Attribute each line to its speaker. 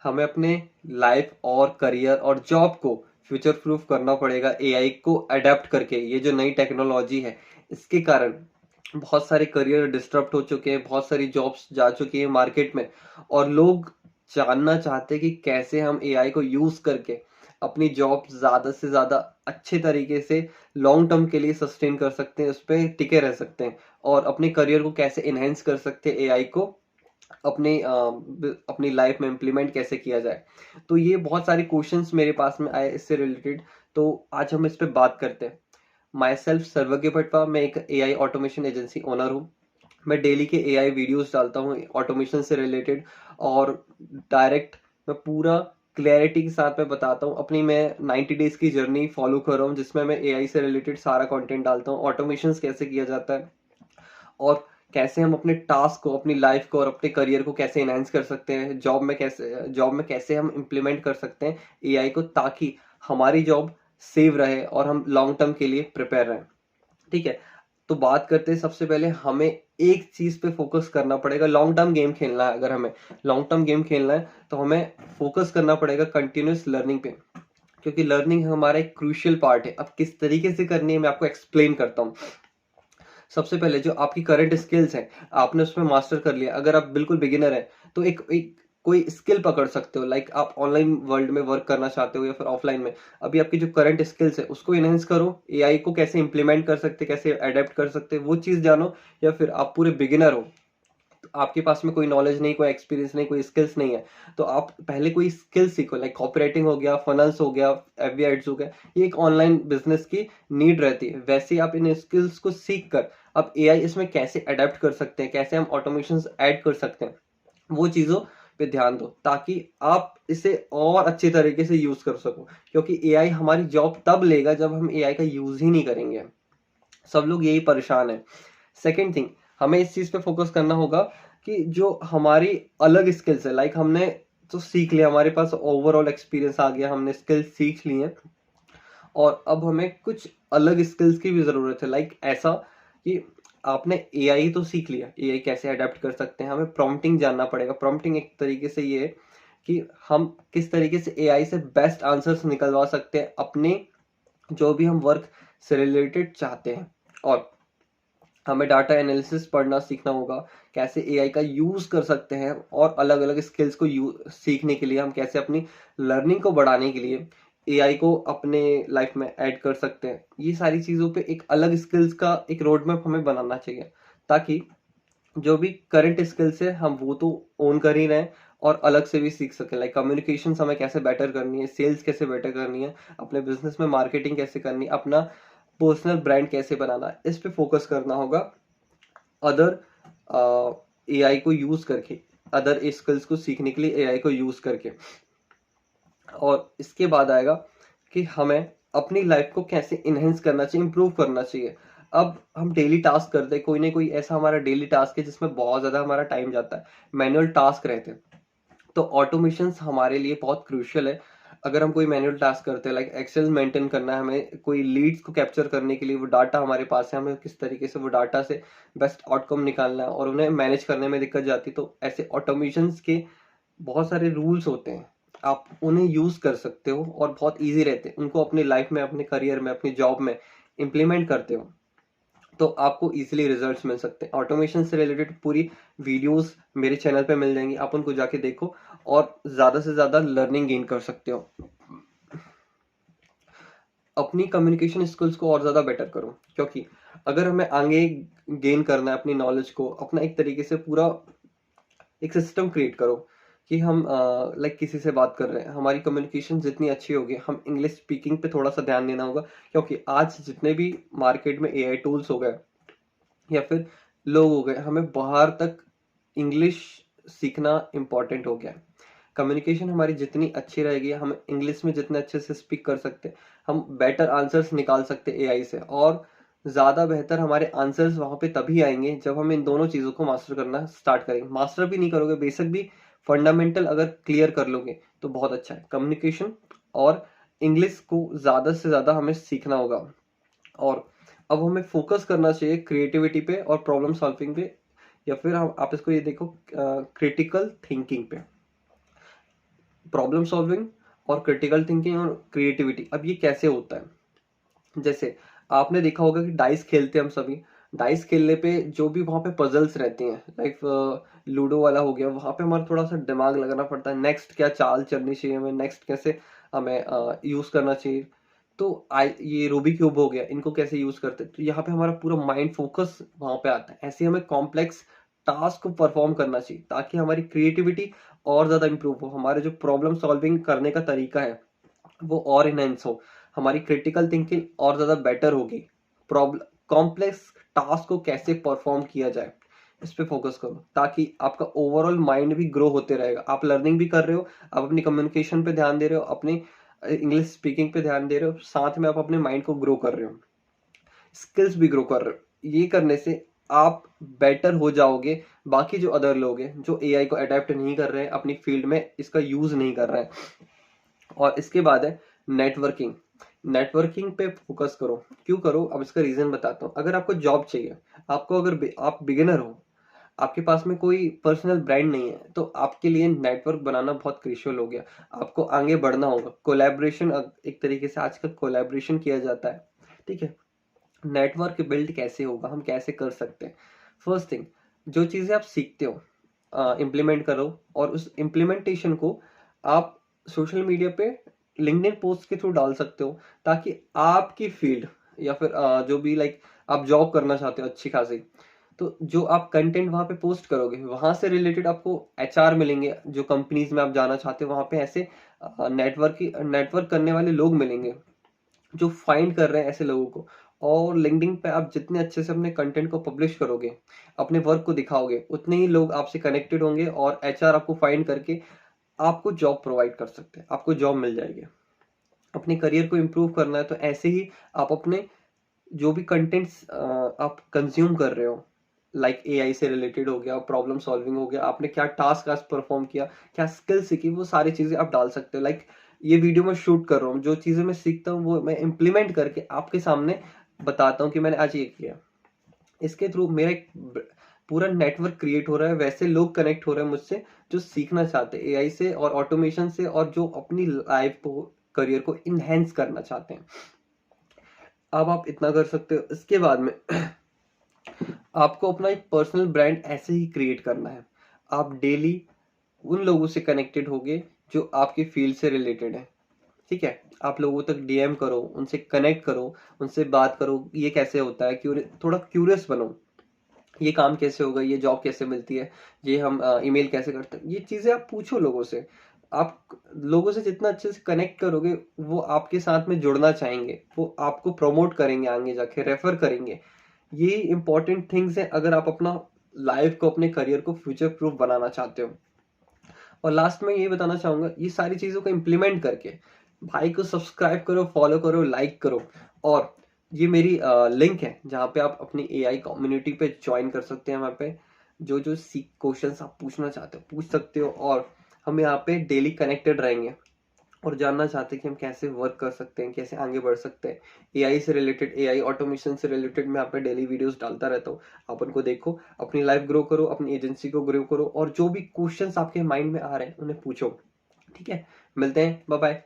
Speaker 1: हमें अपने लाइफ और करियर और जॉब को फ्यूचर प्रूफ करना पड़ेगा एआई को अडेप्ट करके। ये जो नई टेक्नोलॉजी है इसके कारण बहुत सारे करियर डिस्टर्ब हो चुके हैं, बहुत सारी जॉब्स जा चुकी हैं मार्केट में, और लोग जानना चाहते हैं कि कैसे हम एआई को यूज करके अपनी जॉब ज्यादा से ज्यादा अच्छे तरीके से लॉन्ग टर्म के लिए सस्टेन कर सकते हैं, उस पर टिके रह सकते हैं, और अपने करियर को कैसे इनहेंस कर सकते हैं, एआई को अपनी लाइफ में इम्प्लीमेंट कैसे किया जाए। तो ये बहुत सारे क्वेश्चंस मेरे पास में आए इससे रिलेटेड, तो आज हम इस पे बात करते हैं। माई सेल्फ सर्वज्ञ पटवा, मैं एक एआई ऑटोमेशन एजेंसी ओनर हूँ। मैं डेली के एआई वीडियोस डालता हूँ ऑटोमेशन से रिलेटेड, और डायरेक्ट मैं पूरा क्लैरिटी के साथ में बताता हूँ। अपनी मैं 90 डेज की जर्नी फॉलो कर रहा हूँ जिसमें मैं एआई से रिलेटेड सारा कंटेंट डालता हूँ, ऑटोमेशन कैसे किया जाता है, और कैसे हम अपने टास्क को, अपनी लाइफ को और अपने करियर को कैसे एनहांस कर सकते हैं, जॉब में कैसे हम इम्प्लीमेंट कर सकते हैं एआई को, ताकि हमारी जॉब सेव रहे और हम लॉन्ग टर्म के लिए प्रिपेयर रहें। ठीक है, तो बात करते हैं। सबसे पहले हमें एक चीज पे फोकस करना पड़ेगा। लॉन्ग टर्म गेम खेलना है, अगर हमें लॉन्ग टर्म गेम खेलना है तो हमें फोकस करना पड़ेगा कंटिन्यूस लर्निंग पे, क्योंकि लर्निंग हमारा एक क्रूशियल पार्ट है। अब किस तरीके से करनी है मैं आपको एक्सप्लेन करता हूँ। सबसे पहले जो आपकी करंट स्किल्स है आपने उसमें मास्टर कर लिया। अगर आप बिल्कुल बिगिनर है तो एक कोई स्किल पकड़ सकते हो, लाइक आप ऑनलाइन वर्ल्ड में वर्क करना चाहते हो या फिर ऑफलाइन में। अभी आपकी जो करंट स्किल्स है उसको इनहेंस करो, एआई को कैसे इंप्लीमेंट कर सकते, कैसे अडेप्ट कर सकते वो चीज जानो। या फिर आप पूरे बिगिनर हो, आपके पास में कोई नॉलेज नहीं, कोई एक्सपीरियंस नहीं, कोई स्किल्स नहीं है, तो आप पहले कोई स्किल सीखो, लाइक कॉपीराइटिंग हो गया, फनल्स हो गया, एफबी एड्स हो गया। ये एक ऑनलाइन बिजनेस की नीड रहती है। वैसे ही आप इन स्किल्स को सीख कर अब एआई इसमें कैसे अडेप्ट कर सकते हैं, कैसे हम ऑटोमेशन ऐड कर सकते हैं, वो चीजों पे ध्यान दो, ताकि आप इसे और अच्छे तरीके से यूज कर सको। क्योंकि एआई हमारी जॉब तब लेगा जब हम एआई का यूज ही नहीं करेंगे। सब लोग यही परेशान है। सेकेंड थिंग, हमें इस चीज पे फोकस करना होगा कि जो हमारी अलग स्किल्स है, लाइक हमने तो सीख लिया, हमारे पास ओवरऑल एक्सपीरियंस आ गया, हमने स्किल्स सीख ली हैं, और अब हमें कुछ अलग स्किल्स की भी जरूरत है। लाइक ऐसा कि आपने एआई तो सीख लिया, एआई कैसे अडेप्ट कर सकते हैं, हमें प्रॉम्प्टिंग जानना पड़ेगा। प्रॉम्प्टिंग एक तरीके से ये है कि हम किस तरीके से एआई से बेस्ट आंसर्स निकलवा सकते हैं अपने जो भी हम वर्क से रिलेटेड चाहते हैं। और हमें डाटा एनालिसिस पढ़ना सीखना होगा, कैसे एआई का यूज कर सकते हैं, और अलग अलग स्किल्स को सीखने के लिए हम कैसे अपनी लर्निंग को बढ़ाने के लिए एआई को अपने लाइफ में ऐड कर सकते हैं। ये सारी चीजों पे एक अलग स्किल्स का एक रोड मैप हमें बनाना चाहिए, ताकि जो भी करंट स्किल्स है हम वो तो ओन कर ही रहे हैं, और अलग से भी सीख सके। लाइक कम्युनिकेशन हमें कैसे बेटर करनी है, सेल्स कैसे बेटर करनी है, अपने बिजनेस में मार्केटिंग कैसे करनी है, अपना पर्सनल ब्रांड कैसे बनाना है, इस पे फोकस करना होगा। अदर एआई को यूज करके, अदर स्किल्स को सीखने के लिए एआई को यूज करके। और इसके बाद आएगा कि हमें अपनी लाइफ को कैसे इनहेंस करना चाहिए, इंप्रूव करना चाहिए। अब हम डेली टास्क करते हैं, कोई ना कोई ऐसा हमारा डेली टास्क है जिसमें बहुत ज्यादा हमारा टाइम जाता है, मैनुअल टास्क रहते हैं, तो ऑटोमेशन हमारे लिए बहुत क्रूशियल है। अगर हम कोई मैनुअल टास्क करते हैं, लाइक एक्सेल मेंटेन करना है, हमें कोई लीड्स को कैप्चर करने के लिए, वो डाटा हमारे पास है, हमें किस तरीके से वो डाटा से बेस्ट आउटकम निकालना है, और उन्हें मैनेज करने में दिक्कत जाती है, तो ऐसे ऑटोमेशन के बहुत सारे रूल्स होते हैं, आप उन्हें यूज कर सकते हो और बहुत इजी रहते हैं। उनको अपनी लाइफ में, अपने करियर में, अपनी जॉब में इम्प्लीमेंट करते हो तो आपको इजीली रिजल्ट्स मिल सकते हैं। ऑटोमेशन से रिलेटेड पूरी वीडियोस मेरे चैनल पे मिल जाएंगी, आप उनको जाके देखो और ज्यादा से ज्यादा लर्निंग गेन कर सकते हो। अपनी कम्युनिकेशन स्किल्स को और ज्यादा बेटर करो, क्योंकि अगर हमें आगे गेन करना है अपनी नॉलेज को, अपना एक तरीके से पूरा एक सिस्टम क्रिएट करो कि हम लाइक किसी से बात कर रहे हैं, हमारी कम्युनिकेशन जितनी अच्छी होगी, हम इंग्लिश स्पीकिंग पे थोड़ा सा ध्यान देना होगा। क्योंकि आज जितने भी मार्केट में एआई टूल्स हो गए या फिर लोग हो गए, हमें बाहर तक इंग्लिश सीखना इंपॉर्टेंट हो गया है। कम्युनिकेशन हमारी जितनी अच्छी रहेगी, हम इंग्लिश में जितने अच्छे से स्पीक कर सकते हैं, हम बेटर आंसर्स निकाल सकते हैं एआई से, और ज्यादा बेहतर हमारे आंसर्स वहां पे तभी आएंगे जब हम इन दोनों चीजों को मास्टर करना स्टार्ट करेंगे। मास्टर भी नहीं करोगे, बेसिक भी, फंडामेंटल अगर क्लियर कर लोगे तो बहुत अच्छा है। कम्युनिकेशन और इंग्लिश को ज्यादा से ज्यादा हमें सीखना होगा। और अब हमें फोकस करना चाहिए क्रिएटिविटी पे और प्रॉब्लम सॉल्विंग पे, या फिर हम आप इसको ये देखो क्रिटिकल थिंकिंग पे। प्रॉब्लम सॉल्विंग और क्रिटिकल थिंकिंग और क्रिएटिविटी। अब ये कैसे होता है, जैसे आपने देखा होगा कि डाइस खेलते हैं हम सभी। डाइस खेलने पे जो भी वहां पे पजल्स रहती हैं, लाइक लूडो वाला हो गया, वहां पे हमारा थोड़ा सा दिमाग लगाना पड़ता है, नेक्स्ट क्या चाल चलनी चाहिए हमें, नेक्स्ट कैसे हमें यूज करना चाहिए। तो आई ये रूबी क्यूब हो गया, इनको कैसे यूज करते हैं, तो यहाँ पे हमारा पूरा माइंड फोकस वहां पे आता है। ऐसे हमें कॉम्प्लेक्स टास्क को परफॉर्म करना चाहिए ताकि हमारी क्रिएटिविटी और ज्यादा इंप्रूव हो, हमारे जो प्रॉब्लम सॉल्विंग करने का तरीका है वो और इनहेंस हो, हमारी क्रिटिकल थिंकिंग और ज्यादा बेटर होगी। प्रॉब्लम कॉम्प्लेक्स टास्क को कैसे परफॉर्म किया जाए, इस पे फोकस करो ताकि आपका ओवरऑल माइंड भी ग्रो होते रहेगा। आप लर्निंग भी कर रहे हो, आप अपनी कम्युनिकेशन पे ध्यान दे रहे हो, अपनी इंग्लिश स्पीकिंग पे ध्यान दे रहे हो, साथ में आप अपने माइंड को ग्रो कर रहे हो, स्किल्स भी ग्रो कर रहे हो। ये करने से आप बेटर हो जाओगे। बाकी जो अदर लोग हैं जो एआई को अडेप्ट नहीं कर रहे हैं, अपनी फील्ड में इसका यूज नहीं कर रहे हैं। और इसके बाद है नेटवर्किंग। नेटवर्किंग पे फोकस करो। क्यों करो, अब इसका रीजन बताता हूँ। अगर आपको जॉब चाहिए, आपको अगर आप बिगिनर हो, आपके पास में कोई पर्सनल ब्रांड नहीं है, तो आपके लिए नेटवर्क बनाना बहुत क्रिशियल हो गया। आपको आगे बढ़ना होगा। कोलैबोरेशन, एक तरीके से आजकल कोलैबोरेशन किया जाता है, ठीक है। नेटवर्क बिल्ड कैसे होगा, हम कैसे कर सकते हैं। फर्स्ट थिंग, जो चीजें आप सीखते हो इम्प्लीमेंट करो, और उस इम्प्लीमेंटेशन को आप सोशल मीडिया पे लिंक्डइन पोस्ट के थ्रू डाल सकते हो, ताकि आपकी फील्ड या फिर जो भी लाइक आप जॉब करना चाहते हो अच्छी खासी, तो जो आप कंटेंट वहां पे पोस्ट करोगे वहां से रिलेटेड आपको एचआर मिलेंगे। जो कंपनीज में आप जाना चाहते हो वहां पे ऐसे नेटवर्क करने वाले लोग मिलेंगे जो फाइंड कर रहे हैं ऐसे लोगों को। और लिंक्डइन पे आप जितने अच्छे से अपने कंटेंट को पब्लिश करोगे, अपने वर्क को दिखाओगे, उतने ही लोग आपसे कनेक्टेड होंगे और एचआर आपको फाइंड करके आपको जॉब प्रोवाइड कर सकते हैं, आपको जॉब मिल जाएगी। अपने करियर को इम्प्रूव करना है तो ऐसे ही आप अपने जो भी कंटेंट्स आप कंज्यूम कर रहे हो, लाइक एआई से रिलेटेड हो गया, प्रॉब्लम सॉल्विंग हो गया, आपने क्या टास्क आज परफॉर्म किया, क्या स्किल सीखी, वो सारी चीजें आप डाल सकते हो। लाइक ये वीडियो मैं शूट कर रहा हूँ, जो चीजें मैं सीखता हूँ वो मैं इम्प्लीमेंट करके आपके सामने बताता हूँ कि मैंने आज ये किया। इसके थ्रू मेरा एक पूरा नेटवर्क क्रिएट हो रहा है, वैसे लोग कनेक्ट हो रहे हैं मुझसे जो सीखना चाहते हैं एआई से और ऑटोमेशन से, और जो अपनी लाइफ को, करियर को इनहेंस करना चाहते हैं। अब आप इतना कर सकते हो। इसके बाद में आपको अपना एक पर्सनल ब्रांड ऐसे ही क्रिएट करना है। आप डेली उन लोगों से कनेक्टेड होगे जो आपके फील्ड से रिलेटेड है, ठीक है। आप लोगों तक डीएम करो, उनसे कनेक्ट करो, उनसे बात करो, ये कैसे होता है, थोड़ा क्यूरियस बनो, ये काम कैसे होगा, ये जॉब कैसे मिलती है, ये हम ईमेल कैसे करते हैं, ये चीजें आप पूछो लोगों से। आप लोगों से जितना अच्छे से कनेक्ट करोगे, वो आपके साथ में जुड़ना चाहेंगे, वो आपको प्रमोट करेंगे, आगे जाके रेफर करेंगे। ये इंपॉर्टेंट थिंग्स है अगर आप अपना लाइफ को, अपने करियर को फ्यूचर प्रूफ बनाना चाहते हो। और लास्ट में ये बताना चाहूंगा, ये सारी चीजों को इम्प्लीमेंट करके भाई को सब्सक्राइब करो, फॉलो करो, लाइक करो। और ये मेरी लिंक है जहाँ पे आप अपनी एआई कम्युनिटी पे ज्वाइन कर सकते हैं। वहाँ पे जो जो सी क्वेश्चंस आप पूछना चाहते हो पूछ सकते हो, और हम यहाँ पे डेली कनेक्टेड रहेंगे और जानना चाहते हैं कि हम कैसे वर्क कर सकते हैं, कैसे आगे बढ़ सकते हैं। एआई से रिलेटेड, एआई ऑटोमेशन से रिलेटेड मैं यहाँ पे डेली वीडियोस डालता रहता हूँ। आप उनको देखो, अपनी लाइफ ग्रो करो, अपनी एजेंसी को ग्रो करो, और जो भी क्वेश्चंस आपके माइंड में आ रहे हैं उन्हें पूछो, ठीक है। मिलते हैं, बाय बाय।